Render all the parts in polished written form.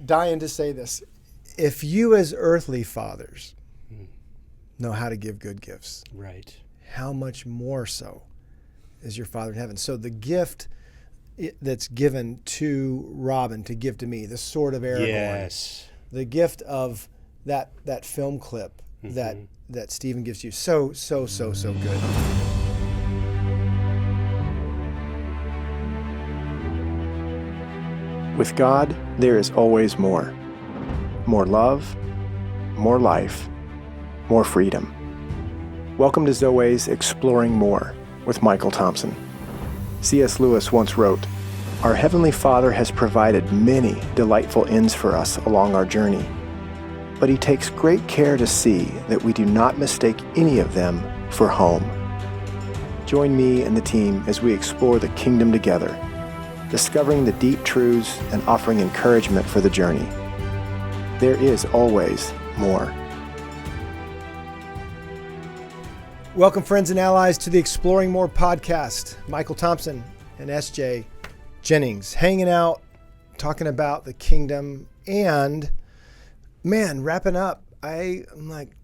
dying to say this. If you as earthly fathers know how to give good gifts, right, how much more so is your Father in heaven? So the gift that's given to Robin to give to me, the sword of Aragorn, yes, the gift of that film clip that Stephen gives you, so good. With God, there is always more. More love, more life, more freedom. Welcome to Zoe's Exploring More with Michael Thompson. C.S. Lewis once wrote, "Our Heavenly Father has provided many delightful ends for us along our journey, but He takes great care to see that we do not mistake any of them for home." Join me and the team as we explore the kingdom together, discovering the deep truths and offering encouragement for the journey. There is always more. Welcome, friends and allies, to the Exploring More podcast. Michael Thompson and S.J. Jennings hanging out, talking about the kingdom, and, man, wrapping up. I'm like,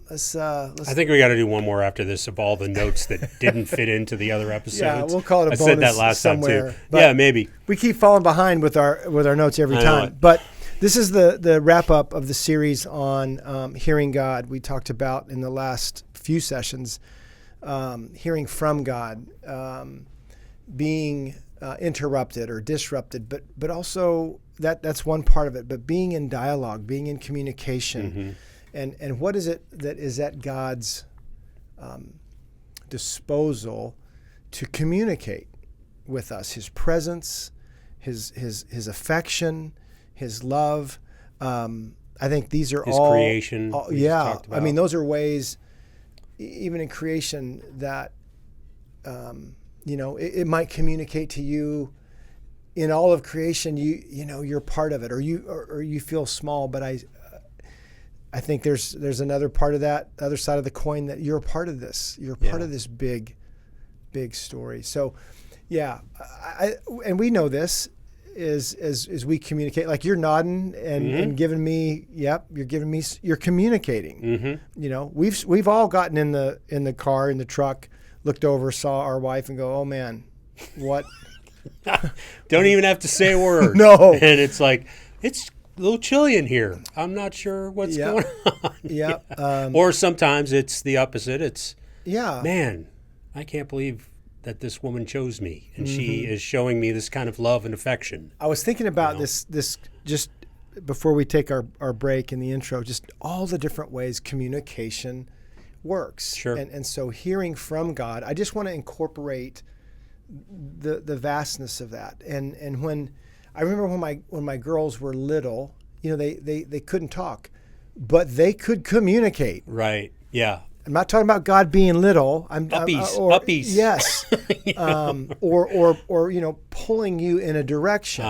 let's I think we got to do one more after this of all the notes that didn't fit into the other episodes. Yeah, we'll call it a bonus. I said that last somewhere, time too. Yeah, maybe. We keep falling behind with our notes every time. But this is the wrap up of the series on hearing God. We talked about in the last few sessions hearing from God, being interrupted or disrupted, but also that's one part of it. But being in dialogue, being in communication. And what is it that is at God's disposal to communicate with us? His presence, his affection, His love. I think these are His all creation. Yeah, I mean, those are ways, even in creation, that it might communicate to you. In all of creation, you're part of it, or you feel small, but I think there's another part of that, other side of the coin, that you're a part of this. You're part of this big story. So, yeah, and we know this as we communicate. Like you're nodding and giving me, you're communicating. We've all gotten in the car, in the truck, looked over, saw our wife, and go, "Oh man, what?" Don't even have to say a word. No, and it's like it's a little chilly in here. I'm not sure what's going on. Yeah. Or sometimes it's the opposite. It's, yeah, man, I can't believe that this woman chose me, and she is showing me this kind of love and affection. I was thinking about this just before we take our break in the intro, just all the different ways communication works. Sure. And so hearing from God, I just want to incorporate the vastness of that. And when I remember when my girls were little, they couldn't talk, but they could communicate. Right. Yeah. I'm not talking about God being little. Puppies. Yes. or pulling you in a direction.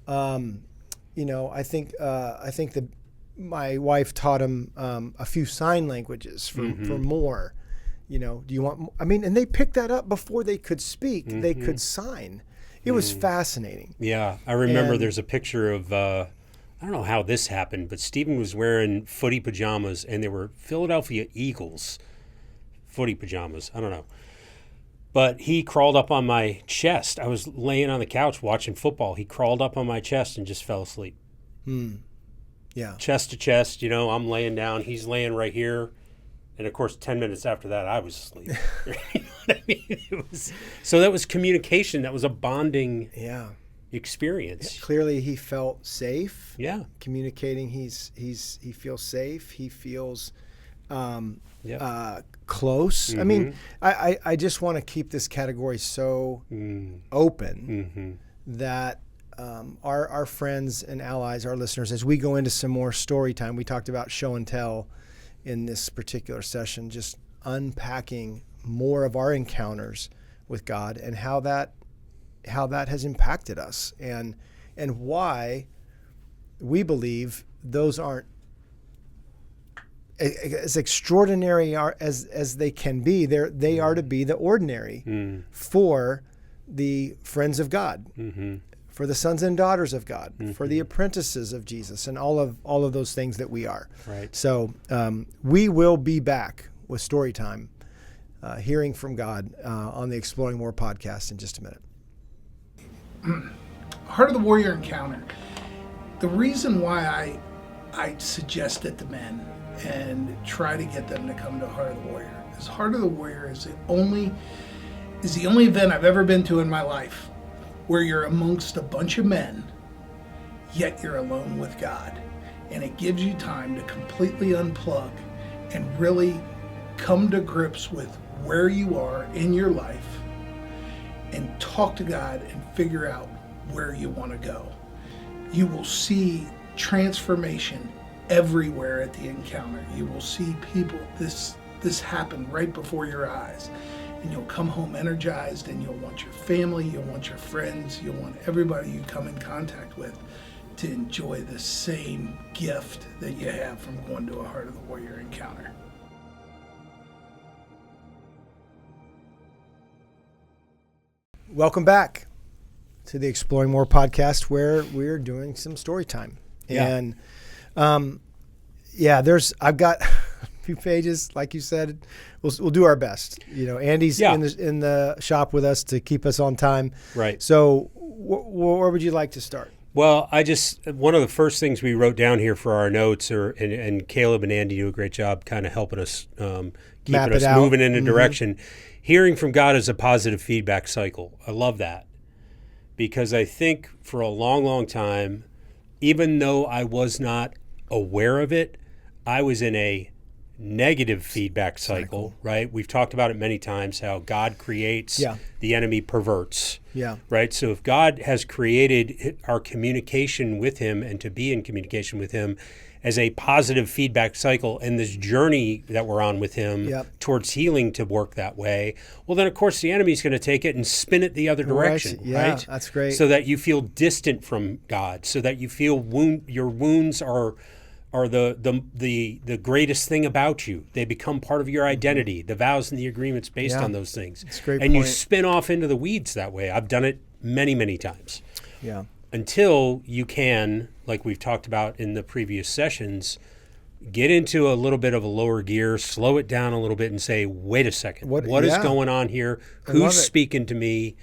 I think my wife taught him a few sign languages for more. Do you want? I mean, and they picked that up before they could speak. They could sign. It was fascinating. Yeah, I remember there's a picture of, I don't know how this happened, but Stephen was wearing footy pajamas, and they were Philadelphia Eagles footy pajamas. I don't know. But he crawled up on my chest. I was laying on the couch watching football. He crawled up on my chest and just fell asleep. Yeah. Chest to chest, I'm laying down. He's laying right here. And, of course, 10 minutes after that, I was asleep. You know what I mean? So that was communication. That was a bonding experience. Yeah, clearly he felt safe. Yeah. Communicating, he feels safe. He feels close. I mean, I just want to keep this category so open that our friends and allies, our listeners, as we go into some more story time, we talked about show and tell in this particular session, just unpacking more of our encounters with God and how that has impacted us and why we believe those aren't as extraordinary as they can be. They are to be the ordinary for the friends of God, for the sons and daughters of God, for the apprentices of Jesus, and all of those things that we are. Right. So we will be back with story time, hearing from God on the Exploring More podcast in just a minute. Heart of the Warrior encounter. The reason why I suggest it to men and try to get them to come to Heart of the Warrior is Heart of the Warrior is the only event I've ever been to in my life where you're amongst a bunch of men, yet you're alone with God. And it gives you time to completely unplug and really come to grips with where you are in your life and talk to God and figure out where you want to go. You will see transformation everywhere at the encounter. You will see people, this happen right before your eyes. And you'll come home energized, and you'll want your family, you'll want your friends, you'll want everybody you come in contact with to enjoy the same gift that you have from going to a Heart of the Warrior encounter. Welcome back to the Exploring More podcast, where we're doing some story time. Yeah. And I've got a few pages, like you said. We'll do our best. Andy's in the shop with us to keep us on time. Right. So where would you like to start? Well, one of the first things we wrote down here for our notes, and Caleb and Andy do a great job kind of helping us, keeping us moving in a direction. Hearing from God is a positive feedback cycle. I love that, because I think for a long, long time, even though I was not aware of it, I was in a negative feedback cycle, right? We've talked about it many times, how God creates, the enemy perverts, right? So if God has created our communication with him and to be in communication with him as a positive feedback cycle, and this journey that we're on with him towards healing to work that way, well, then of course the enemy's going to take it and spin it the other direction, right? That's great. So that you feel distant from God, so that you feel your wounds are the greatest thing about you. They become part of your identity, the vows and the agreements based on those things. That's a great and point. You spin off into the weeds that way. I've done it many, many times. Yeah. Until you can, like we've talked about in the previous sessions, get into a little bit of a lower gear, slow it down a little bit and say, wait a second, what is going on here? Who's speaking to me?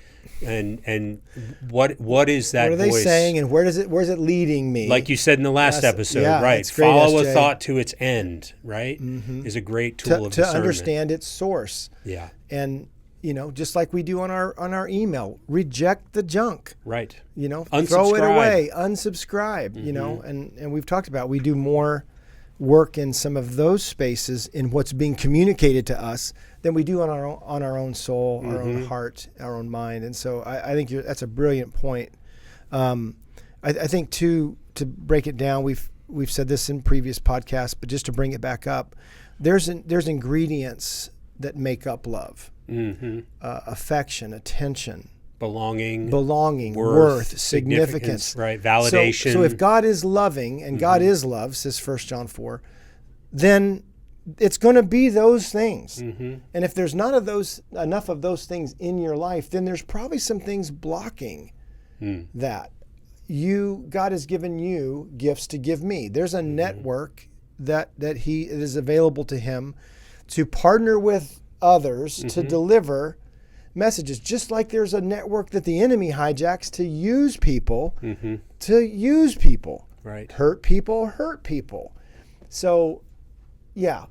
And what is that voice? What are they saying, and where's it leading me? Like you said in the last episode, right? It's great, Follow SJ. a thought to its end, right? Is a great tool of to discernment. understand its source. Yeah. And just like we do on our email, reject the junk. Right. Throw it away, unsubscribe. And we've talked about, we do more work in some of those spaces in what's being communicated to us than we do on our own soul, our own heart, our own mind. And so I think that's a brilliant point. I think to break it down, we've said this in previous podcasts, but just to bring it back up, there's ingredients that make up love. Affection, attention, belonging, worth, significance, right? Validation. So if God is loving, and God is love, says 1 John 4, then it's going to be those things. And if there's not enough of those things in your life, then there's probably some things blocking that. God has given you gifts to give me. There's a network that is available to him to partner with others to deliver messages, just like there's a network that the enemy hijacks to use people, right? hurt people. So, I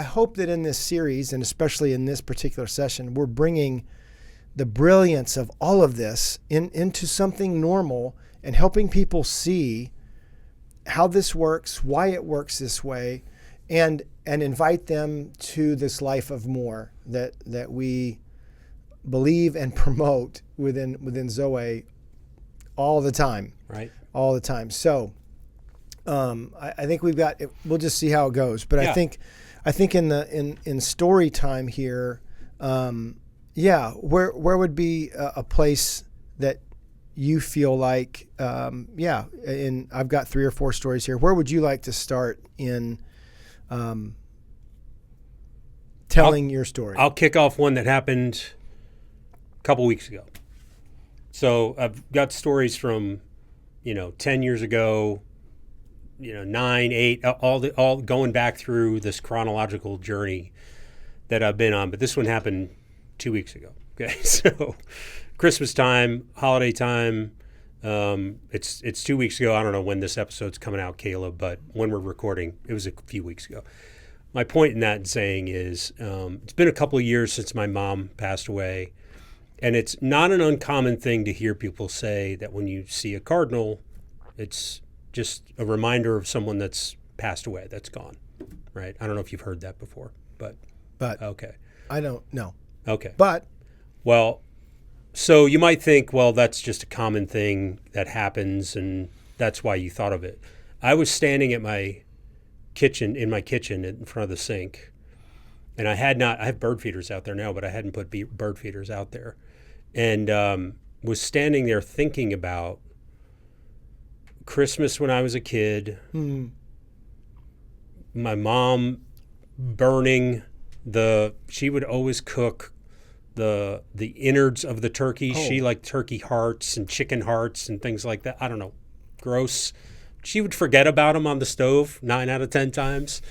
hope that in this series, and especially in this particular session, we're bringing the brilliance of all of this into something normal and helping people see how this works, why it works this way, and invite them to this life of more that we believe and promote within Zoe all the time. Right. All the time. So I think we'll just see how it goes. But I think in story time here, where would be a place that you feel like, and I've got 3 or 4 stories here. Where would you like to start in telling your story? I'll kick off one that happened a couple weeks ago. So I've got stories from, 10 years ago, 9, 8, all going back through this chronological journey that I've been on. But this one happened 2 weeks ago. Okay, so Christmas time, holiday time. It's 2 weeks ago. I don't know when this episode's coming out, Caleb, but when we're recording, it was a few weeks ago. My point in that and saying is, it's been a couple of years since my mom passed away, and it's not an uncommon thing to hear people say that when you see a cardinal, it's just a reminder of someone that's passed away, that's gone, right? I don't know if you've heard that before, but okay. I don't know. Okay. But Well, so you might think, well, that's just a common thing that happens, and that's why you thought of it. I was standing at my kitchen in front of the sink, and I have bird feeders out there now, but I hadn't put bird feeders out there, and was standing there thinking about Christmas when I was a kid, my mom burning she would always cook the innards of the turkey. Oh. She liked turkey hearts and chicken hearts and things like that. I don't know, gross. She would forget about them on the stove 9 out of 10 times.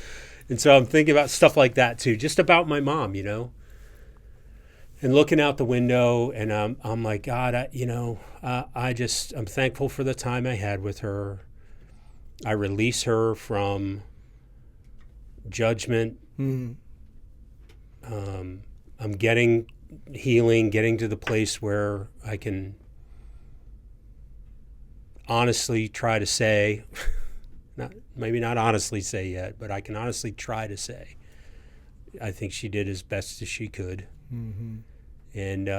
And so I'm thinking about stuff like that too, just about my mom, and looking out the window, and I'm like, God, I'm thankful for the time I had with her. I release her from judgment. I'm getting healing, getting to the place where I can honestly try to say, maybe not honestly say yet, but I can honestly try to say, I think she did as best as she could. And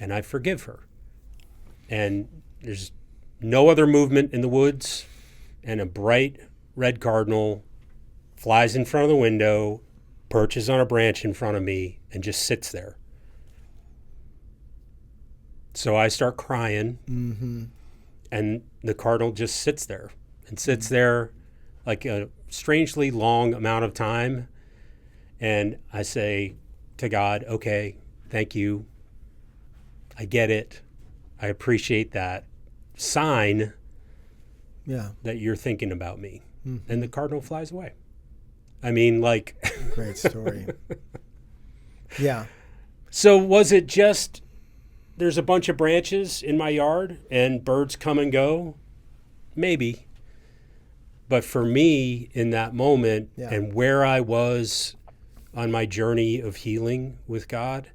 I forgive her. And there's no other movement in the woods, and a bright red cardinal flies in front of the window, perches on a branch in front of me, and just sits there. So I start crying, and the cardinal just sits there like a strangely long amount of time. And I say to God, okay, thank you. I get it. I appreciate that sign that you're thinking about me. And the cardinal flies away. I mean, like... Great story. Yeah. So was it just there's a bunch of branches in my yard and birds come and go? Maybe. But for me, in that moment, and where I was on my journey of healing with God,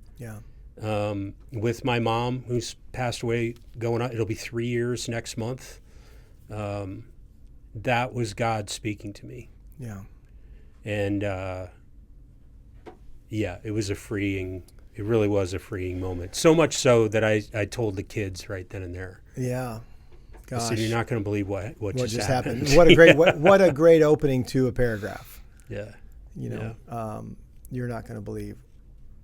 with my mom who's passed away, it'll be 3 years next month, that was God speaking to me. Yeah. And it was it really was a freeing moment. So much so that I told the kids right then and there. Yeah. Gosh. I said, you're not going to believe what just happened. What a great what a great opening to a paragraph. Yeah. You're not going to believe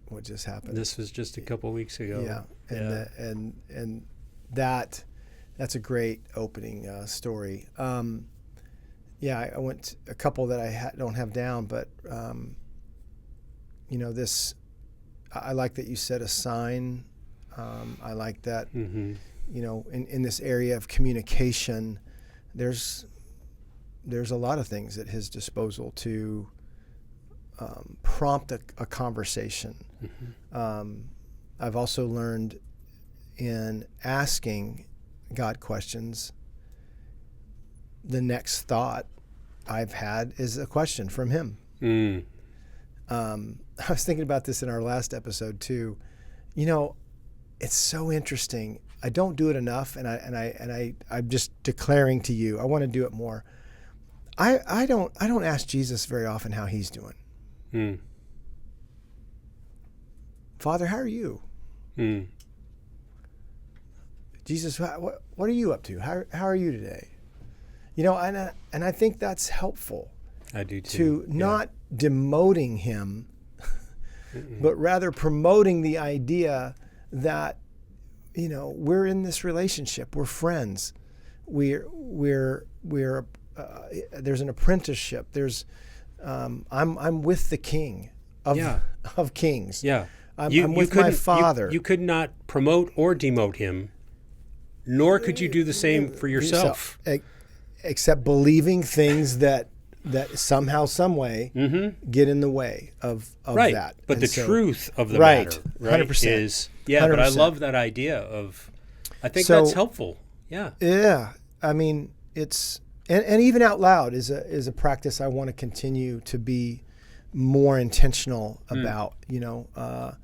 what just happened. This was just a couple weeks ago. Yeah. And that's a great opening story. I went a couple that I don't have down, but this. I like that you said a sign. I like that. In this area of communication, there's a lot of things at his disposal to prompt a conversation. I've also learned in asking God questions, the next thought I've had is a question from him. I was thinking about this in our last episode too. It's so interesting. I don't do it enough, and I'm just declaring to you, I want to do it more. I don't ask Jesus very often how he's doing. Father, how are you? Jesus, what are you up to? How are you today? And I think that's helpful. I do too. To not demoting him, but rather promoting the idea that, we're in this relationship. We're friends. We're there's an apprenticeship. There's, I'm with the King of Kings. Yeah. I'm with my Father. You could not promote or demote him Nor could you do the same for yourself. Except believing things that somehow, some way, get in the way of right. that. But And the so, truth of the right, matter, right, 100%. is, yeah, 100%. But I love that idea of, I think that's helpful. Yeah. Yeah. I mean, it's, and even out loud is a practice I want to continue to be more intentional about. You know,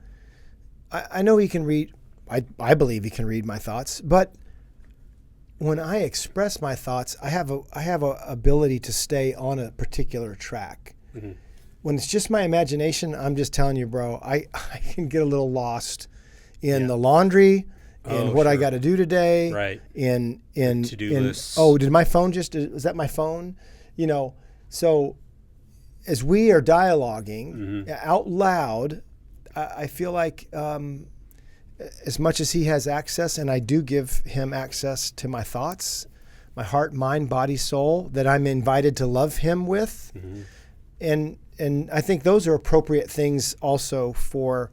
I know he can read, I believe he can read my thoughts, but when I express my thoughts, I have a ability to stay on a particular track. Mm-hmm. When it's just my imagination, I'm just telling you, bro, I can get a little lost in the laundry, in what I got to do today, right? In to-do lists. Oh, did my phone was that my phone? You know, so as we are dialoguing out loud, I feel like as much as he has access, and I do give him access to my thoughts, my heart, mind, body, soul, that I'm invited to love him with. And I think those are appropriate things also for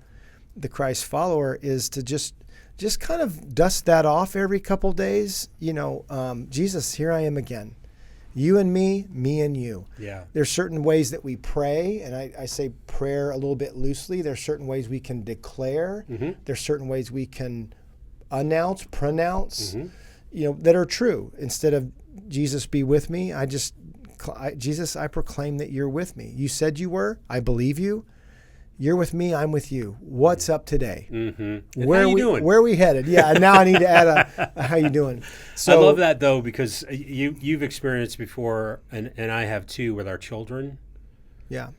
the Christ follower, is to just kind of dust that off every couple days. You know, Jesus, here I am again. You and me and you. Yeah. There's certain ways that we pray, and I say prayer a little bit loosely. There's certain ways we can declare. There's certain ways we can pronounce, you know, that are true. Instead of Jesus be with me, Jesus, I proclaim that you're with me. You said you were. I believe you. You're with me. I'm with you. What's up today? Where are you doing? Where are we headed? Yeah. And now I need to add a how you doing? So I love that though, because you've experienced before, and I have too, with our children. Yeah.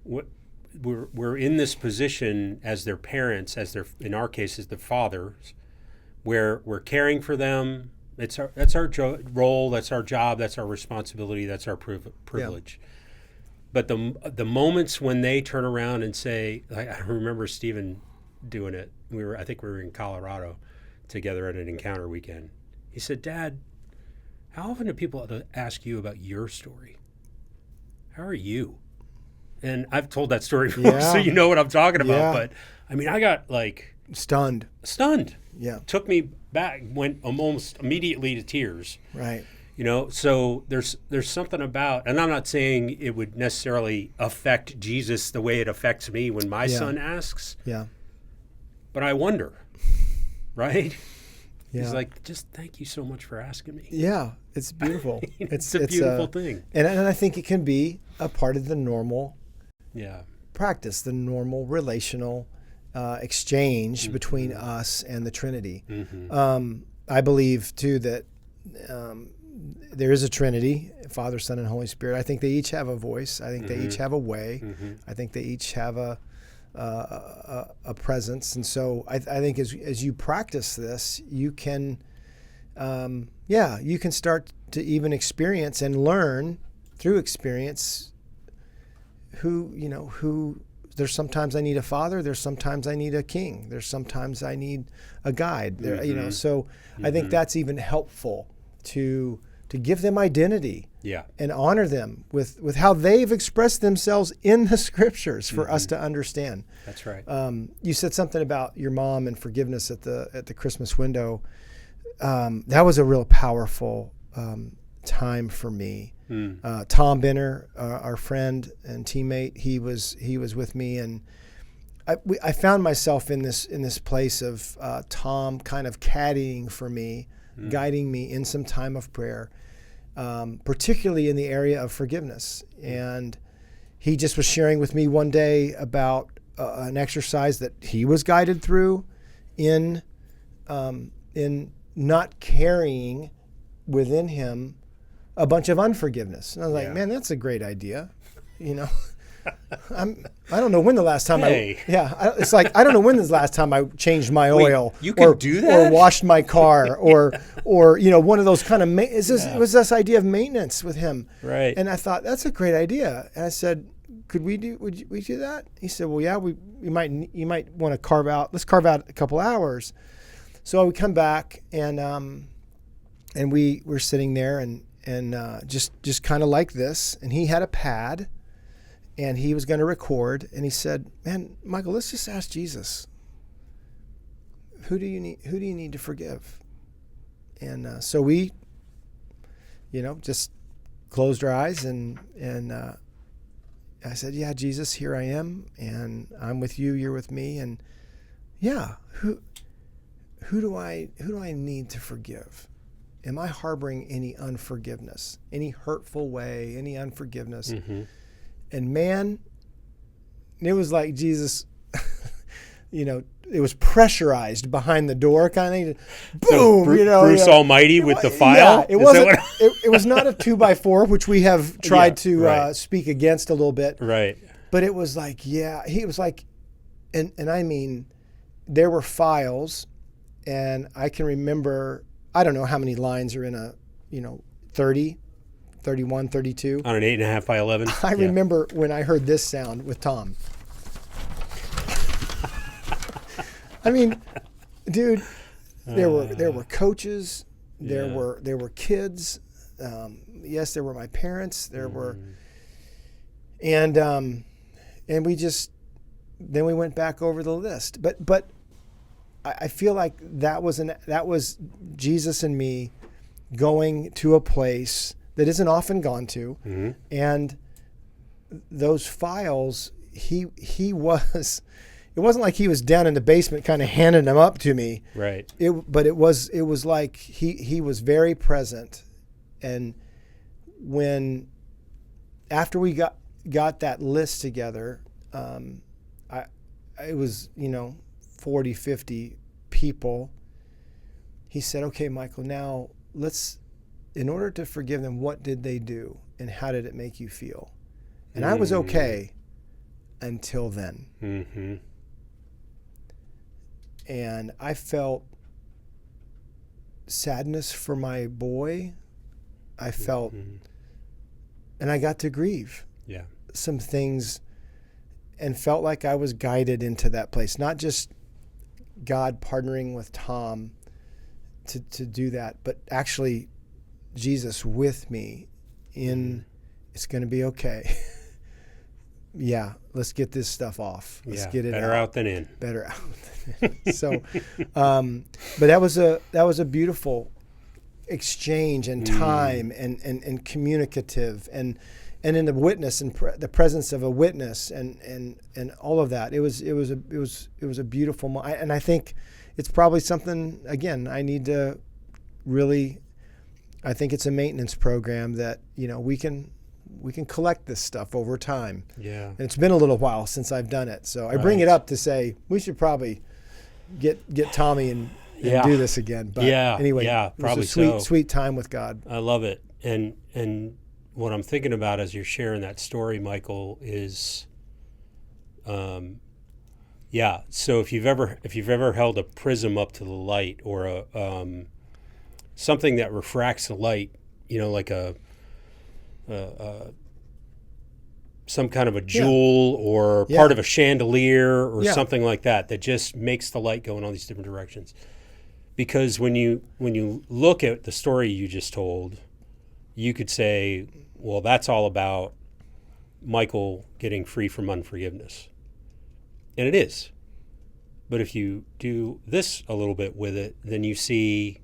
We're in this position as their parents, in our case, as the fathers, where we're caring for them. That's our role. That's our job. That's our responsibility. That's our privilege. Yeah. But the moments when they turn around and say, I remember Stephen doing it. I think we were in Colorado together at an encounter weekend. He said, "Dad, how often do people ask you about your story? How are you?" And I've told that story before, so you know what I'm talking about. Yeah. But I mean, I got like stunned. Yeah. Took me back, went almost immediately to tears. Right. You know, so there's something about, and I'm not saying it would necessarily affect Jesus the way it affects me when my son asks. Yeah. But I wonder, right? Yeah. He's like, just thank you so much for asking me. Yeah, it's beautiful. It's a beautiful thing. And I think it can be a part of the normal practice, the normal relational exchange between us and the Trinity. I believe, too, that there is a Trinity, Father, Son, and Holy Spirit. I think they each have a voice. I think they each have a way. I think they each have a presence. And so I think as you practice this, you can, you can start to even experience and learn through experience who there's sometimes I need a father, there's sometimes I need a king, there's sometimes I need a guide. There, so I think that's even helpful to give them identity, and honor them with how they've expressed themselves in the scriptures for us to understand. That's right. You said something about your mom and forgiveness at the Christmas window. That was a real powerful time for me. Tom Benner, our friend and teammate, he was with me, and I found myself in this place of Tom kind of caddying for me, guiding me in some time of prayer, particularly in the area of forgiveness. And he just was sharing with me one day about an exercise that he was guided through in not carrying within him a bunch of unforgiveness. And I was like, man, that's a great idea. You know, I don't know when the last time it's like, I don't know when the last time I changed my oil. You can do that? Or washed my car or one of those kind of, it was this idea of maintenance with him. Right. And I thought, that's a great idea. And I said, would we do that? He said, well, yeah, you might want to let's carve out a couple hours. So we come back and we were sitting there and just kind of like this, and he had a pad and he was going to record, and he said, man, Michael, let's just ask Jesus, who do you need to forgive? so we, just closed our eyes and I said, yeah, Jesus, here I am, and I'm with you, you're with me, and yeah, who do I need to forgive? Am I harboring any unforgiveness, any hurtful way, any unforgiveness? Mm-hmm. And man, it was like Jesus, it was pressurized behind the door kind of thing. Boom! So Bruce Almighty with the file? Yeah, it wasn't. It was not a 2x4, which we have tried to speak against a little bit. Right. But it was like, he was like, and I mean, there were files, and I can remember, I don't know how many lines are in a, 30, 31, 32. On an 8.5 by 11. I remember when I heard this sound with Tom. I mean, dude, there were coaches, there were kids. Yes, there were my parents. There were, and we just then we went back over the list. But I feel like that was Jesus and me going to a place that isn't often gone to, and those files. He was. It wasn't like he was down in the basement kind of handing them up to me. Right. But it was like he was very present. And after we got that list together, it was, 40, 50 people. He said, okay, Michael, now in order to forgive them, what did they do? And how did it make you feel? And I was okay until then. Mm-hmm. And I felt sadness for my boy. I felt, and I got to grieve some things and felt like I was guided into that place. Not just God partnering with Tom to do that, but actually Jesus with me in, it's going to be okay. Yeah, let's get this stuff off. Let's get it better out than in. Better out than in. So, but that was a beautiful exchange and time and communicative and in the witness and the presence of a witness and all of that. It was a beautiful moment. And I think it's probably something, again, I need to really. I think it's a maintenance program that we can collect this stuff over time. Yeah. And it's been a little while since I've done it. So I bring it up to say we should probably get Tommy and do this again. But anyway, probably it was a sweet time with God. I love it. And what I'm thinking about as you're sharing that story, Michael, is so if you've ever held a prism up to the light or a something that refracts the light, like some kind of a jewel or part of a chandelier or something like that just makes the light go in all these different directions. Because when you look at the story you just told, you could say, well, that's all about Michael getting free from unforgiveness. And it is. But if you do this a little bit with it, then you see,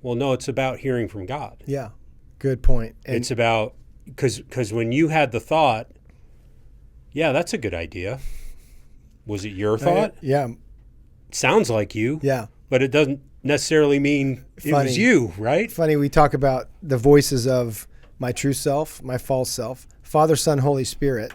well, no, it's about hearing from God. Yeah, good point. And it's about, because when you had the thought, that's a good idea. Was it your thought? Yeah. Sounds like you. Yeah. But it doesn't necessarily mean it was you, right? Funny, we talk about the voices of my true self, my false self, Father, Son, Holy Spirit.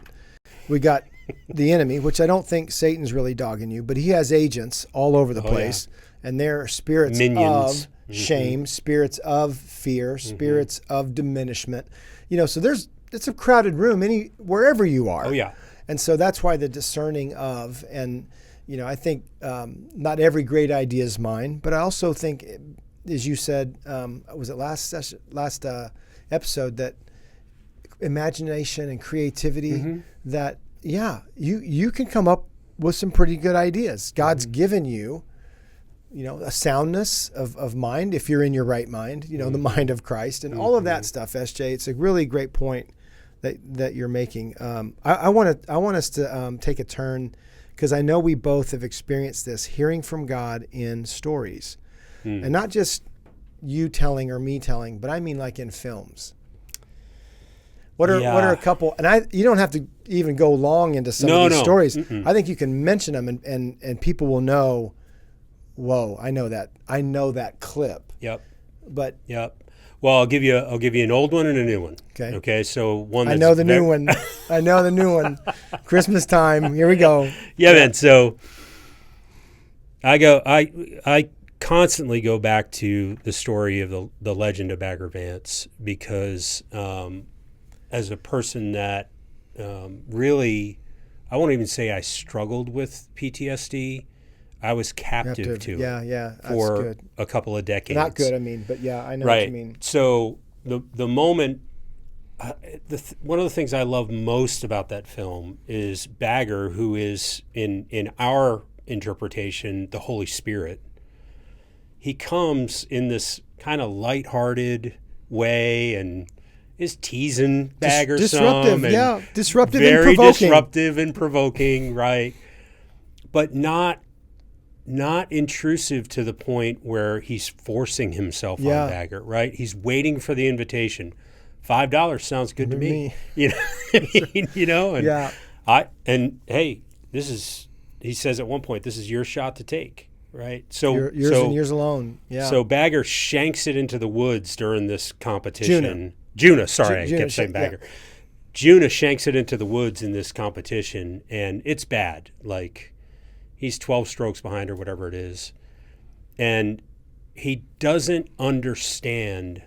We got the enemy, which I don't think Satan's really dogging you, but he has agents all over the place. Yeah. And they're spirits Minions. Of shame, spirits of fear, spirits of diminishment. So it's a crowded room wherever you are. Oh, yeah. And so that's why the discerning of, and I think not every great idea is mine, but I also think, as you said, was it last episode, that imagination and creativity, that you can come up with some pretty good ideas. God's given you, a soundness of mind if you're in your right mind, the mind of Christ and all of that stuff. SJ, it's a really great point that you're making. I want us to take a turn, because I know we both have experienced this, hearing from God in stories, and not just you telling or me telling, but I mean like in films. What are a couple? And you don't have to even go long into some of these stories. I think you can mention them, and people will know. Whoa, I know that clip. Yep. But yep. Well, I'll give you an old one and a new one. Okay. Okay. So one. I know the new one. I know the new one. Christmas time. Here we go. Yeah, man. So I constantly go back to the story of the legend of Bagger Vance because as a person that really, I won't even say I struggled with PTSD. I was captive to it for good. a couple of decades. Not good, I mean, but yeah, I know what you mean. So the moment, one of the things I love most about that film is Bagger, who is in our interpretation the Holy Spirit. He comes in this kind of lighthearted way and is teasing Bagger disruptive, some. Disruptive and very provoking. Disruptive and provoking, right? But not intrusive to the point where he's forcing himself on Bagger, right? He's waiting for the invitation. $5 sounds good to me. You know, and hey, he says at one point, this is your shot to take, right? So yours and yours alone. Yeah. So Bagger shanks it into the woods during this competition. Juna, sorry, I kept saying Bagger. Yeah. Juna shanks it into the woods in this competition, and it's bad. Like, he's 12 strokes behind or whatever it is. And he doesn't understand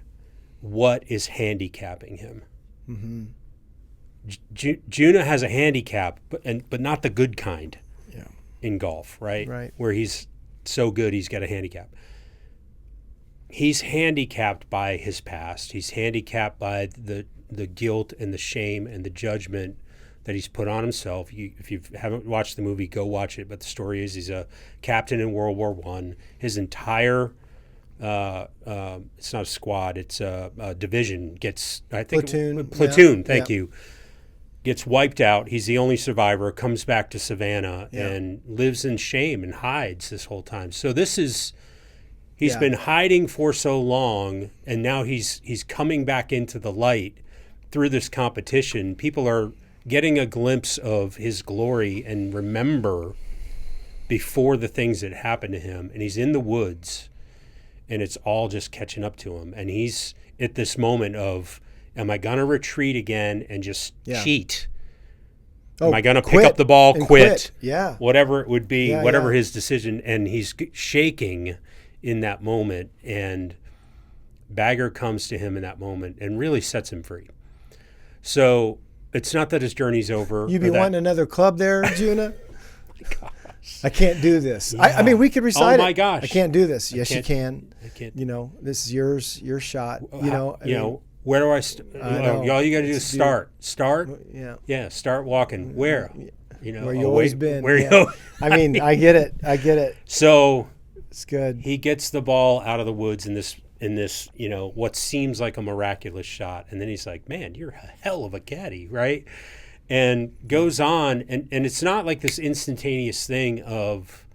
what is handicapping him. Mm-hmm. Juna has a handicap, but not the good kind in golf, right? Right. Where he's so good he's got a handicap. He's handicapped by his past. He's handicapped by the guilt and the shame and the judgment that he's put on himself. If you haven't watched the movie, go watch it. But the story is he's a captain in World War I. His entire, it's not a squad, it's a division gets, I think. Platoon. Thank you. Gets wiped out. He's the only survivor, comes back to Savannah and lives in shame and hides this whole time. So he's been hiding for so long, and now he's coming back into the light through this competition. People are getting a glimpse of his glory and remember before the things that happened to him. And he's in the woods, and it's all just catching up to him. And he's at this moment of, am I going to retreat again and just cheat? Am I going to pick up the ball, quit? Yeah. Whatever it would be, whatever his decision. And he's shaking in that moment. And Bagger comes to him in that moment and really sets him free. So it's not that his journey's over. You be wanting another club there, Juna? I can't do this. Yeah. I mean, we could recite it. Oh, my gosh. I can't do this. Yes, you can. I can't. You know, this is your shot. You know, where do I all you got to do is start. Start? Yeah. Yeah, start walking. Where? You know, where you always been. Where you I mean, I get it. So it's good. He gets the ball out of the woods in this, what seems like a miraculous shot. And then he's like, man, you're a hell of a caddy, right? And goes on, and it's not like this instantaneous thing of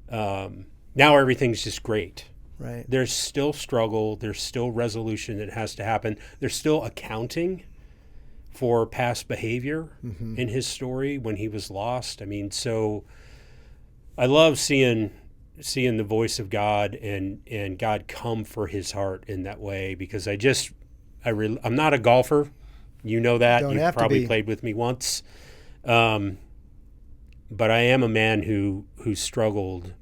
now everything's just great. Right. There's still struggle. There's still resolution that has to happen. There's still accounting for past behavior in his story when he was lost. I mean, so I love seeing the voice of God and God come for his heart in that way, because I'm not a golfer. You know that. You've probably played with me once. But I am a man who struggled.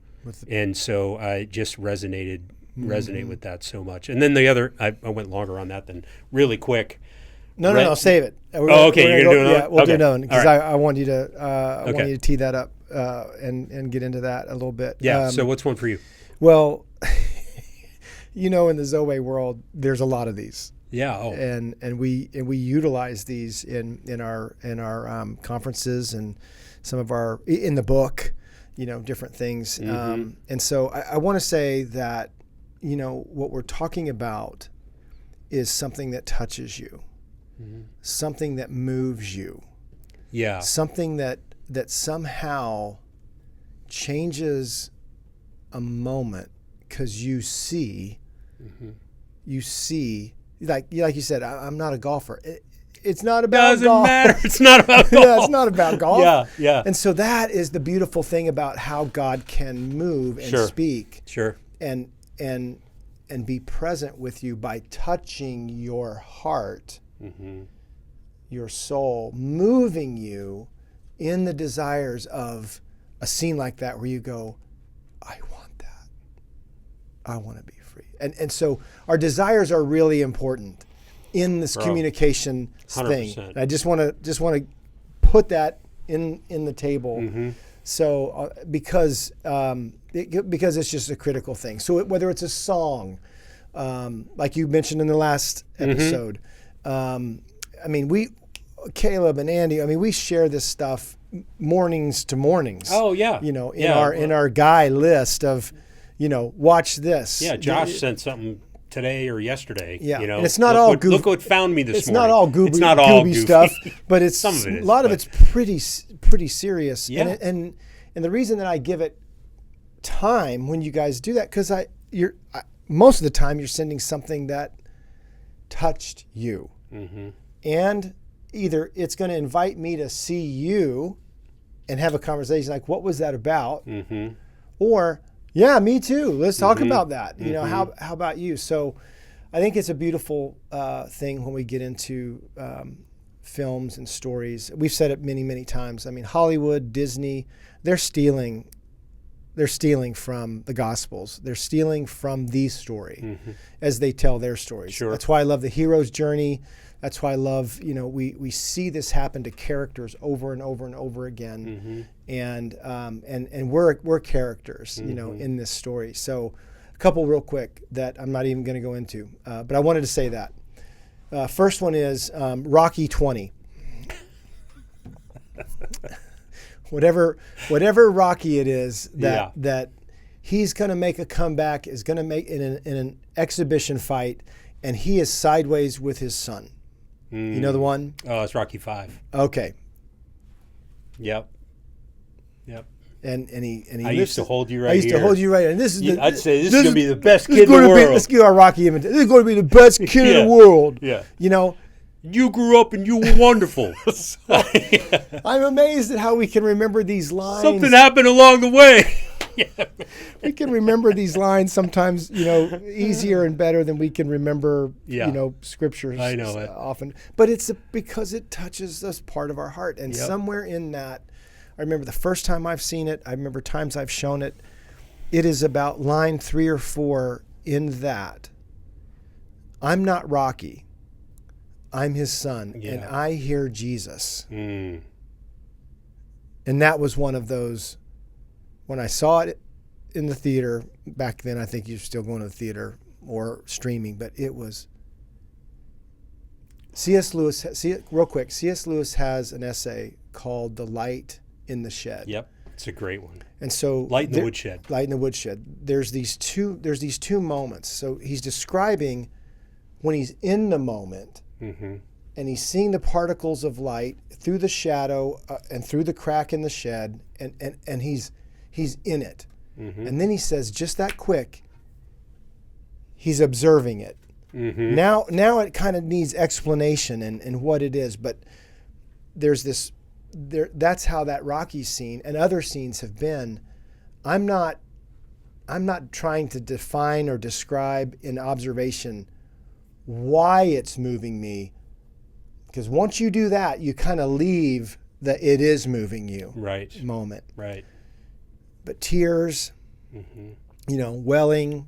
And so I just resonate with that so much. And then the other, I went longer on that than really quick. No, save it. Okay, you're going to do another? Yeah, we'll do another because right. I want you to tee that up and get into that a little bit. Yeah, so what's one for you? Well, in the Zoe world, there's a lot of these. Yeah. Oh. And we utilize these in our conferences and some of our in the book. Different things. And so I want to say that, what we're talking about is something that touches you, something that moves you. Yeah. Something that somehow changes a moment because you see you see, like you said, I'm not a golfer. It's not about Doesn't golf. matter. It's not about golf. Yeah, it's not about golf. Yeah, yeah. And so that is the beautiful thing about how God can move and speak. Sure. And be present with you by touching your heart, your soul, moving you in the desires of a scene like that where you go, I want that. I want to be free. And so our desires are really important in this communication 100%. thing. And I just want to put that in the table. So because it's just a critical thing. So whether it's a song, like you mentioned in the last episode, I mean, Caleb and Andy, I mean, we share this stuff mornings to mornings. Oh yeah. You know, in our guy list of, you know, watch this. Yeah, Josh sent something today or yesterday. Yeah, you know, and it's not all goofy. Look what found me this it's morning. Not all gooby, it's not all gooby goofy stuff, but it's some of it is, a lot of it's pretty serious. Yeah. And the reason that I give it time when you guys do that, because most of the time you're sending something that touched you, and either it's going to invite me to see you and have a conversation like, what was that about? Or, yeah, me too. Let's talk about that. You know, how about you? So I think it's a beautiful thing when we get into films and stories. We've said it many, many times. I mean, Hollywood, Disney, they're stealing from the Gospels. They're stealing from the story as they tell their stories. Sure. That's why I love the hero's journey. That's why I love, you know, we see this happen to characters over and over and over again. And we're characters, you know, in this story. So a couple real quick that I'm not even going to go into, but I wanted to say that. First one is Rocky 20. Whatever Rocky it is that he's going to make a comeback, is going to make in an exhibition fight, and he is sideways with his son. You know the one? Oh, it's Rocky 5. Okay. Yep. And he I used to hold you right here. I used to hold you right here. And this is I'd say this is going to be the best kid in the world. Let's give our Rocky image. This is going to be the best kid in the world. Yeah. You know? You grew up and you were wonderful. I'm amazed at how we can remember these lines. Something happened along the way. We can remember these lines sometimes, you know, easier and better than we can remember, you know, scriptures. I know it. Often. But it's because it touches us part of our heart. And somewhere in that, I remember the first time I've seen it, I remember times I've shown it, it is about line 3 or 4 in that. I'm not Rocky. I'm his son, and I hear Jesus. And that was one of those, when I saw it in the theater, back then I think you're still going to the theater or streaming, but it was, C.S. Lewis, real quick, C.S. Lewis has an essay called The Light in the Shed. Yep, it's a great one. And so Light in the Woodshed. Light in the Woodshed. There's these two moments. So he's describing when he's in the moment, and he's seeing the particles of light through the shadow and through the crack in the shed, and he's in it. And then he says, just that quick, he's observing it. Now it kind of needs explanation and what it is, but there's this. That's how that Rocky scene and other scenes have been. I'm not trying to define or describe in observation why it's moving me, because once you do that, you kind of leave the it is moving you moment. Right. But tears, you know, welling,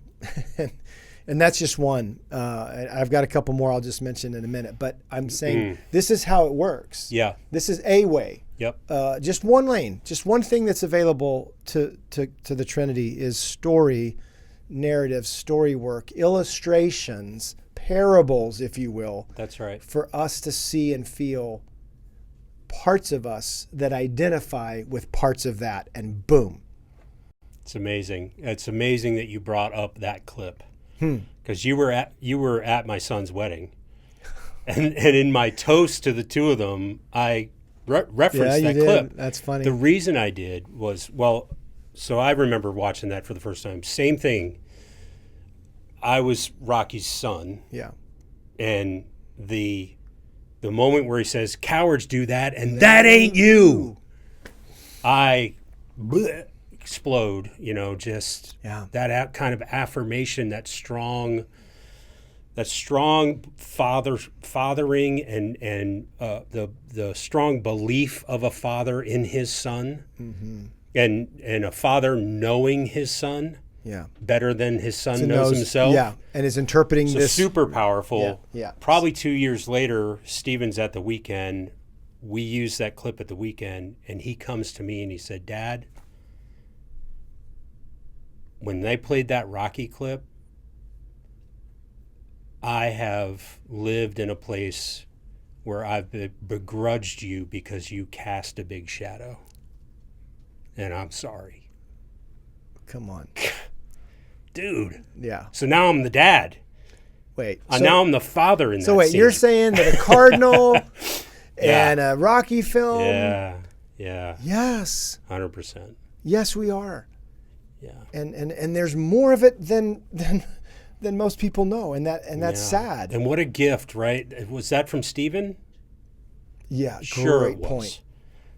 and that's just one. I've got a couple more I'll just mention in a minute, but I'm saying this is how it works. Yeah. This is a way. Yep. Just one lane, just one thing that's available to the Trinity is story, narrative, story work, illustrations, parables, if you will. That's right. For us to see and feel parts of us that identify with parts of that, and boom. It's amazing. It's amazing that you brought up that clip, because you were at my son's wedding, and in my toast to the two of them, I referenced that clip. That's funny. The reason I did was, so I remember watching that for the first time. Same thing. I was Rocky's son, Yeah. and the moment where he says, "Cowards do that, and that ain't you," I explode. Just Yeah. that kind of affirmation, that strong fathering, and the strong belief of a father in his son, and a father knowing his son. Yeah. Better than his son So knows himself. Yeah, and is interpreting So this. super powerful. Yeah. Probably 2 years later, Steven's at the weekend. We used that clip at the weekend, and he comes to me and he said, "Dad, when they played that Rocky clip, I have lived in a place where I've begrudged you because you cast a big shadow. And I'm sorry." Come on. Dude. Yeah. So now I'm the dad. Wait. Now I'm the father in that So wait, scene. you're saying that a Cardinal and a Rocky film? Yeah. Yes. 100%. Yes, we are. Yeah. And there's more of it than most people know, and that's sad. And what a gift, right? Was that from Stephen? Yeah, Sure great it was. point.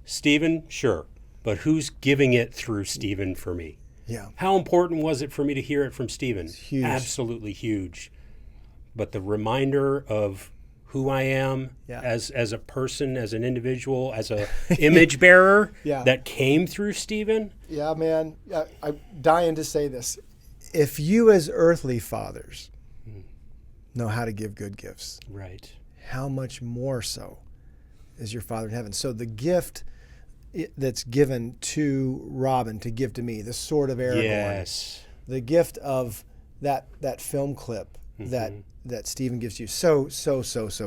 Stephen, sure. But who's giving it through Stephen for me? Yeah. How important was it for me to hear it from Stephen? Huge. Absolutely huge. But the reminder of who I am as a person, as an individual, as a image bearer that came through Stephen. Yeah, man. I'm dying to say this. If you as earthly fathers know how to give good gifts, right, how much more so is your Father in heaven? So the gift that's given to Robin to give to me, the sword of Aragorn, yes, the gift of that film clip that Stephen gives you, so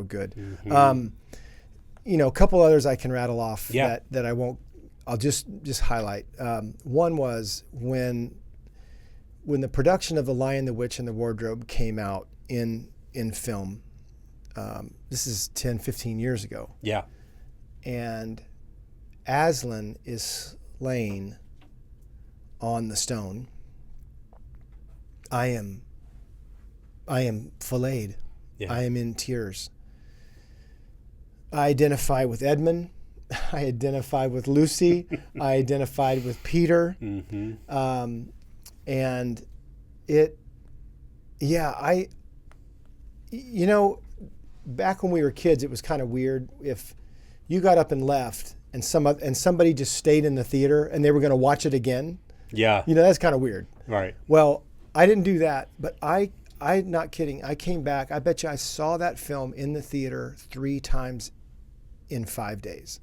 good. A couple others I can rattle off that I won't. I'll just highlight. One was when the production of The Lion, the Witch, and the Wardrobe came out in film. This is 10, 15 years ago. Yeah. And Aslan is slain on the stone. I am filleted. Yeah. I am in tears. I identify with Edmund. I identify with Lucy. I identified with Peter. And it, back when we were kids, it was kind of weird if you got up and left and somebody just stayed in the theater and they were going to watch it again. Yeah. That's kind of weird. Right. Well, I didn't do that, but I'm not kidding. I came back. I bet you I saw that film in the theater 3 times in 5 days.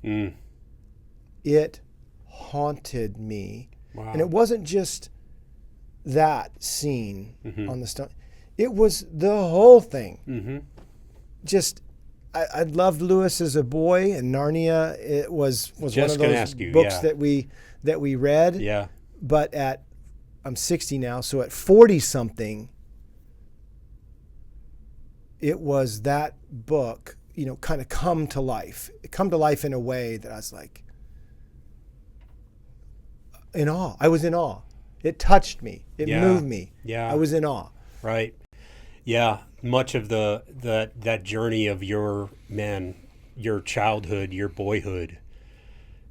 It haunted me. Wow. And it wasn't just that scene on the stone. It was the whole thing. Just, I loved Lewis as a boy, and Narnia. It was one of those books that we read. Yeah. But I'm 60 now, so at 40 something, it was that book, kind of come to life. It come to life in a way that I was like in awe. I was in awe. It touched me. It moved me. Yeah. I was in awe. Right. Yeah. Much of that journey of your childhood, your boyhood,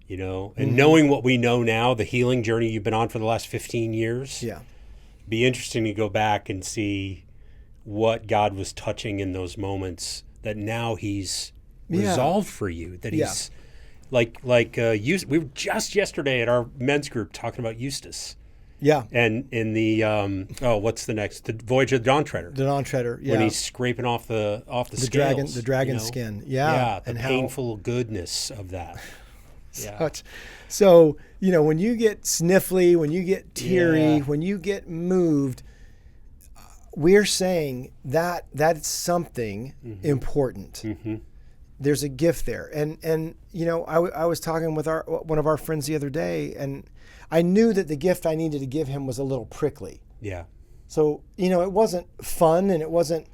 and knowing what we know now, the healing journey you've been on for the last 15 years. Yeah. Be interesting to go back and see what God was touching in those moments that now he's resolved for you, that he's like we were just yesterday at our men's group talking about Eustace. Yeah. And in the what's the next? The Voyage of the Dawn Treader. The Dawn Treader. Yeah. When he's scraping off the scales, the dragon skin. Yeah. Yeah. The and painful goodness of that. Yeah. So, when you get sniffly, when you get teary, when you get moved, we're saying that's something important. There's a gift there. And I was talking with one of our friends the other day, and I knew that the gift I needed to give him was a little prickly. Yeah. So, it wasn't fun, and it wasn't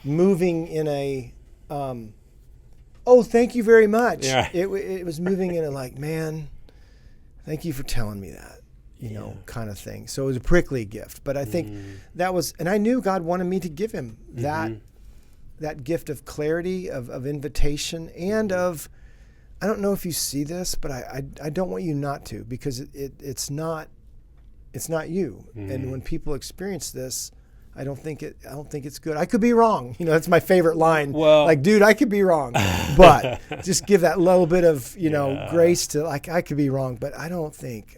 moving in a, oh, thank you very much. Yeah. It was moving in a like, man, thank you for telling me that. you know, kind of thing. So it was a prickly gift. But I think that was, and I knew God wanted me to give him that gift of clarity, of invitation, and of, I don't know if you see this, but I don't want you not to, because it's not you. And when people experience this, I don't think it's good. I could be wrong. You know, that's my favorite line. Well, like, dude, I could be wrong, but just give that little bit of, you know, grace to, like, I could be wrong, but I don't think,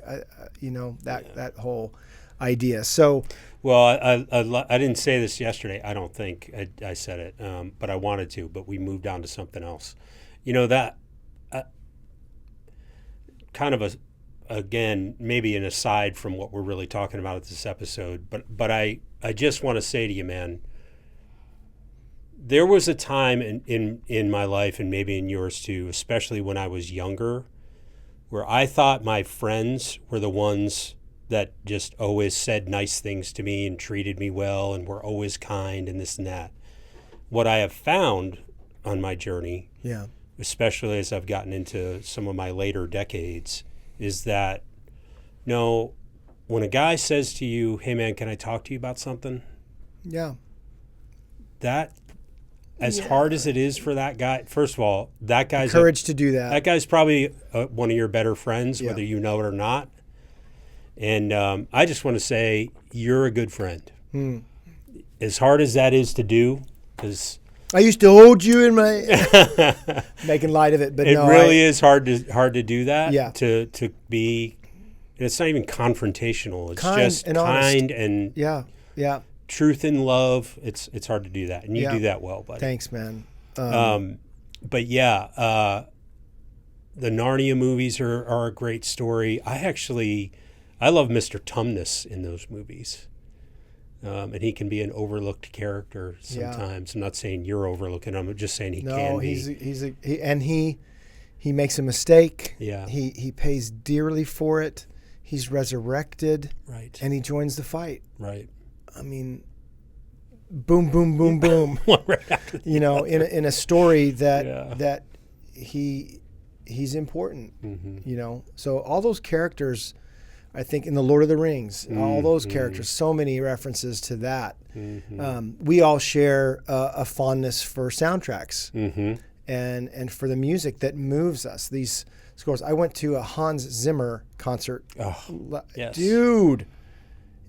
you know, that whole idea. So, well, I didn't say this yesterday. I don't think I said it, but I wanted to. But we moved on to something else. You know, that kind of again, maybe an aside from what we're really talking about at this episode. But I just want to say to you, man, there was a time in my life, and maybe in yours too, especially when I was younger, where I thought my friends were the ones that just always said nice things to me and treated me well and were always kind and this and that. What I have found on my journey, especially as I've gotten into some of my later decades, is that, no, when a guy says to you, hey man, can I talk to you about something? Yeah. That, as hard as it is for that guy, first of all, that guy's courage to do that. That guy's probably one of your better friends, whether you know it or not. And I just want to say, you're a good friend. As hard as that is to do, because I used to hold you in my making light of it, but it no, really is hard to do that. Yeah. To be, it's not even confrontational. It's kind just and kind honest. and truth and love. It's hard to do that, and you do that well, buddy. Thanks, man. But yeah, the Narnia movies are a great story. I love Mr. Tumnus in those movies. And he can be an overlooked character sometimes. I'm not saying you're overlooking him. I'm just saying he can be. He makes a mistake. Yeah. He pays dearly for it. He's resurrected. Right. And he joins the fight. Right. I mean, boom, boom, boom, boom. Right after you know, in a story that he's important. You know, so all those characters. I think in the Lord of the Rings, all those characters, so many references to that. We all share a fondness for soundtracks and for the music that moves us. These scores. I went to a Hans Zimmer concert, dude,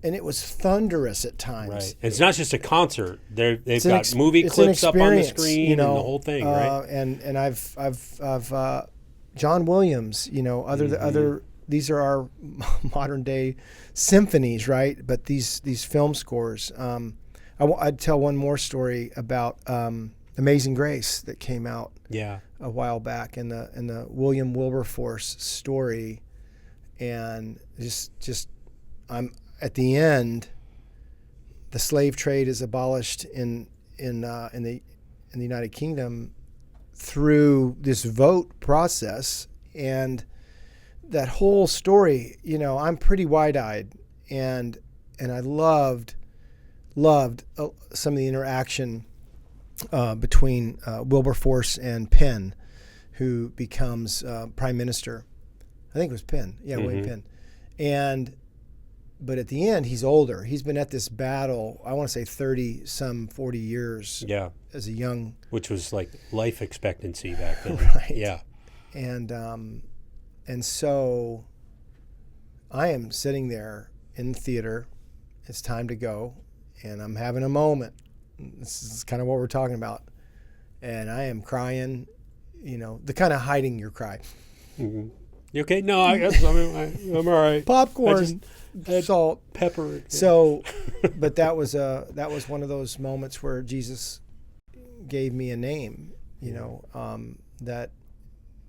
and it was thunderous at times. Right. It's not just a concert. They've got movie clips up on the screen, you know, and the whole thing, right? And I've John Williams, you know, other. These are our modern day symphonies, right? But these film scores. I'd tell one more story about Amazing Grace that came out a while back, in the William Wilberforce story, and just I'm at the end. The slave trade is abolished in the United Kingdom through this vote process, and that whole story, you know, I'm pretty wide-eyed, and I loved some of the interaction between Wilberforce and Penn, who becomes prime minister. I think it was Penn, William Penn, but at the end he's older. He's been at this battle, I want to say 40 years. Yeah, as a young, which was like life expectancy back then. Right. Yeah, And so I am sitting there in the theater. It's time to go, and I'm having a moment. This is kind of what we're talking about. And I am crying, you know, the kind of hiding your cry. You okay? No, I guess I'm all right. Popcorn, salt, pepper. So, but that was one of those moments where Jesus gave me a name, you know, that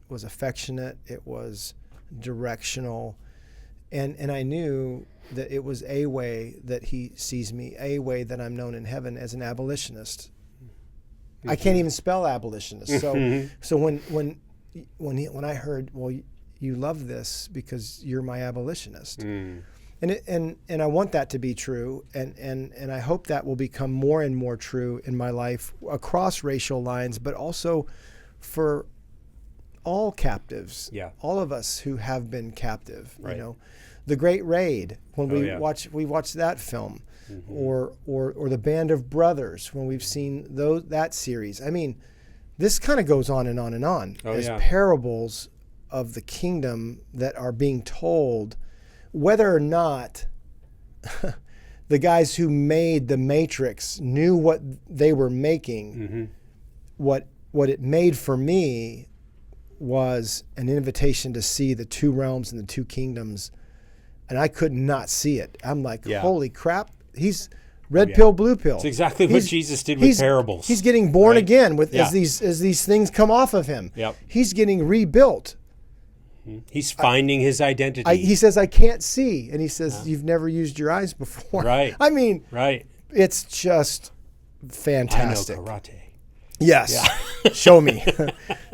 was affectionate, it was directional, and I knew that it was a way that he sees me, a way that I'm known in heaven as an abolitionist. I can't even spell abolitionist. So when I heard, well, you love this because you're my abolitionist. And I want that to be true, and I hope that will become more and more true in my life across racial lines, but also for all captives, all of us who have been captive, you know, The Great Raid, when we watch that film, or the Band of Brothers, when we've seen that series. I mean, this kind of goes on and on and on as parables of the kingdom that are being told, whether or not the guys who made the Matrix knew what they were making. What it made for me was an invitation to see the two realms and the two kingdoms, and I could not see it. I'm like, holy crap, he's red pill, blue pill. It's exactly what Jesus did with parables. He's getting born again as these things come off of him. He's getting rebuilt. He's finding his identity. He says, I can't see. And he says, you've never used your eyes before. Right. I mean, right. It's just fantastic. I know karate. Yes. Yeah. Show me.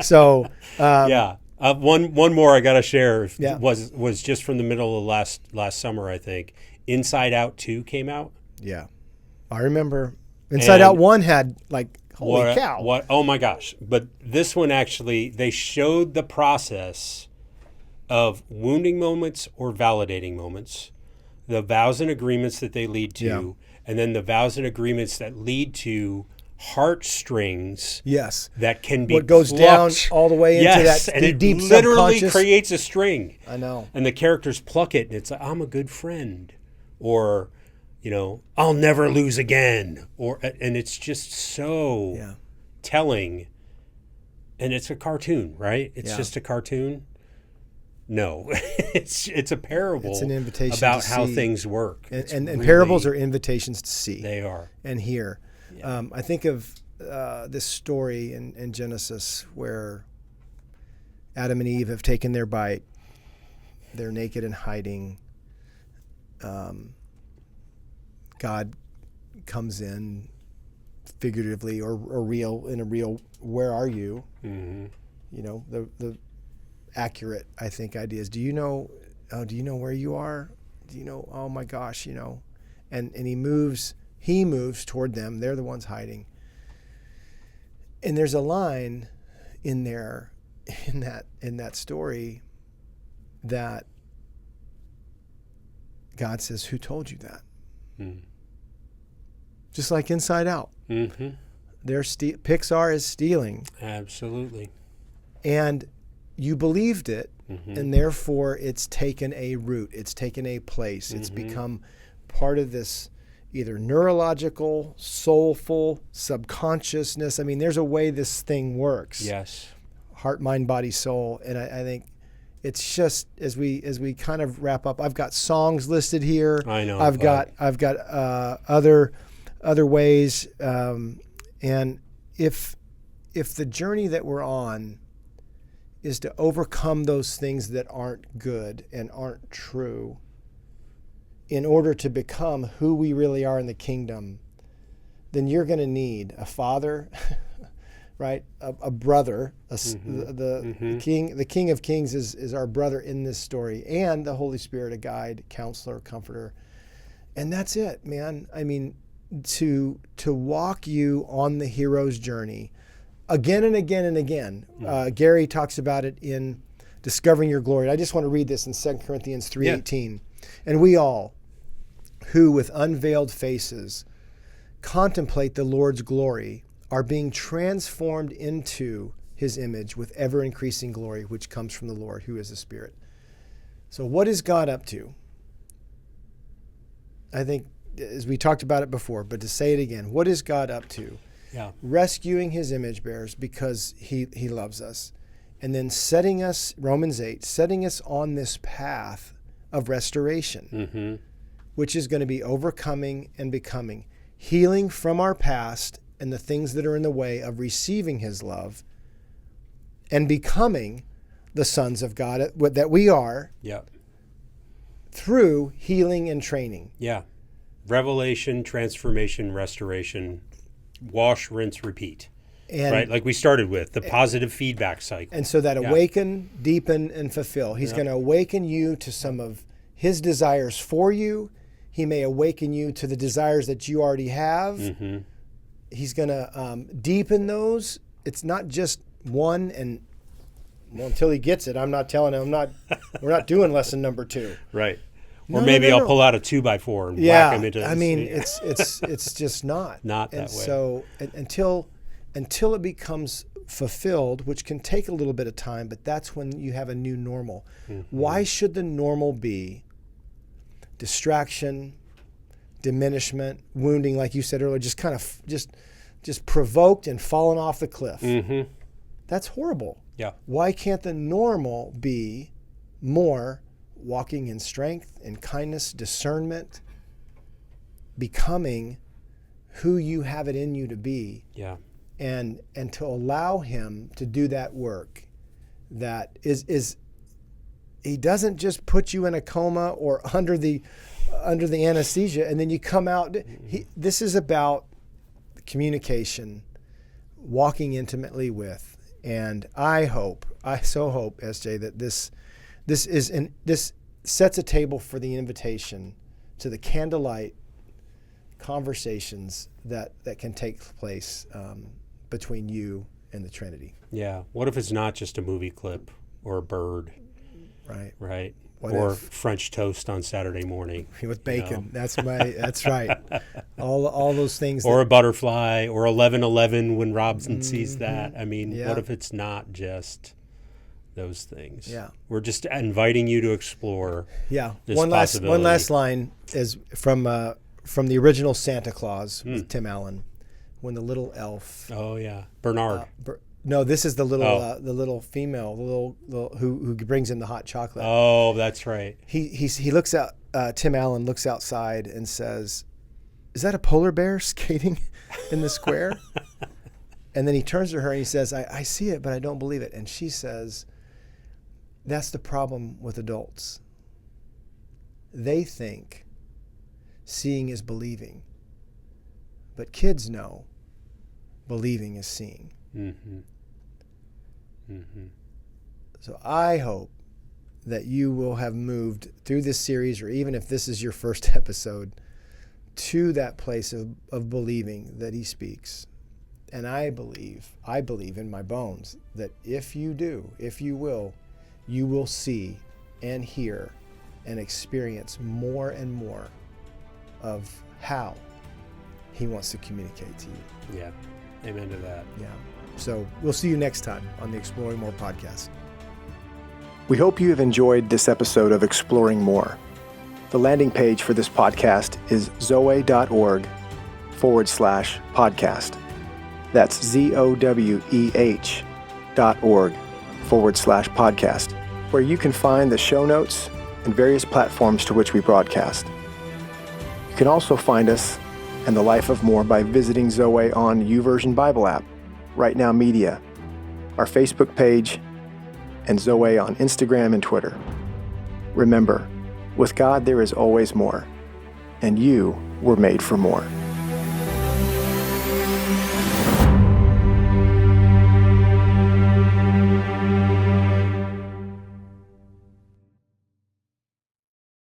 So, one more I got to share Yeah. was just from the middle of last summer, I think. Inside Out 2 came out. Yeah. I remember Inside Out 1 had like, holy cow. What? Oh my gosh. But this one actually, they showed the process of wounding moments or validating moments, the vows and agreements that they lead to, and then the vows and agreements that lead to heartstrings. Yes. That can be what goes down all the way into that and it deep literally subconscious. Creates a string. I know. And the characters pluck it, and it's like, I'm a good friend, or, I'll never lose again, and it's just so telling. And it's a cartoon, right? It's just a cartoon. No, it's a parable. It's an invitation about to how see. things work. And parables are invitations to see. They are. And hear. Yeah. I think of this story in Genesis where Adam and Eve have taken their bite. They're naked and hiding. God comes in figuratively or real, in a real, where are you? Mm-hmm. The accurate, I think, ideas. Do you know where you are? Do you know, oh my gosh, and he moves toward them. They're the ones hiding. And there's a line in there, in that story, that God says, who told you that? Mm. Just like Inside Out. Mm-hmm. Pixar is stealing. Absolutely. And you believed it, and therefore it's taken a root. It's taken a place. It's become part of this either neurological, soulful, subconsciousness. I mean, there's a way this thing works. Yes. Heart, mind, body, soul. And I think it's just, as we kind of wrap up, I've got songs listed here. I know. I've got other ways. And if the journey that we're on is to overcome those things that aren't good and aren't true in order to become who we really are in the kingdom, then you're going to need a father, right? A brother. The King of Kings is our brother in this story, and the Holy Spirit, a guide, counselor, comforter. And that's it, man. I mean, to walk you on the hero's journey again and again and again. Gary talks about it in Discovering Your Glory. I just want to read this in 2 Corinthians 3:18. And we all, who with unveiled faces contemplate the Lord's glory, are being transformed into his image with ever-increasing glory, which comes from the Lord, who is the Spirit. So what is God up to? I think, as we talked about it before, but to say it again, what is God up to? Yeah. Rescuing his image bearers because he loves us. And then setting us, Romans 8, setting us on this path of restoration, which is going to be overcoming and becoming, healing from our past and the things that are in the way of receiving his love, and becoming the sons of God that we are through healing and training. Yeah. Revelation, transformation, restoration, wash, rinse, repeat. And, right? Like we started with, the positive feedback cycle. And so that awaken, deepen, and fulfill. He's going to awaken you to some of his desires for you. He may awaken you to the desires that you already have. He's going to deepen those. It's not just one, and until he gets it, I'm not telling him, we're not doing lesson number 2. Right. Or maybe I'll pull out a 2x4 and whack him into. I mean, it's just not not that way. So until it becomes fulfilled, which can take a little bit of time, but that's when you have a new normal. Why should the normal be distraction, diminishment, wounding, like you said earlier, just kind of just provoked and fallen off the cliff? That's horrible. Yeah. Why can't the normal be more walking in strength, in kindness, discernment, becoming who you have it in you to be? Yeah. And to allow him to do that work that is he doesn't just put you in a coma or under the anesthesia and then you come out. This is about communication, walking intimately with. And I so hope, SJ, that this sets a table for the invitation to the candlelight conversations that can take place between you and the Trinity. Yeah. What if it's not just a movie clip or a bird? Right. Right. What or if? French toast on Saturday morning With bacon. You know? That's right. All those things. Or a butterfly, or 11:11 when Robson sees that. I mean, Yeah. what if it's not just those things? Yeah. We're just inviting you to explore. Yeah. This One last possibility. line is from the original Santa Claus with Tim Allen, when the little elf. Oh yeah, Bernard. No, this is the little female, the little who brings in the hot chocolate. Oh, that's right. He looks out. Tim Allen looks outside and says, "Is that a polar bear skating in the square?" And then he turns to her and he says, I see it, but I don't believe it. And she says, "That's the problem with adults. They think seeing is believing, but kids know believing is seeing." So I hope that you will have moved through this series, or even if this is your first episode, to that place of believing that he speaks. And I believe in my bones that if you do, if you will see and hear and experience more and more of how he wants to communicate to you. Yeah. Amen to that. Yeah. So we'll see you next time on the Exploring More podcast. We hope you have enjoyed this episode of Exploring More. The landing page for this podcast is zoe.org/podcast. That's ZOWEH.org/podcast, where you can find the show notes and various platforms to which we broadcast. You can also find us and the Life of More by visiting Zoe on YouVersion Bible app, Right Now Media, our Facebook page, and Zoe on Instagram and Twitter. Remember, with God there is always more, and you were made for more.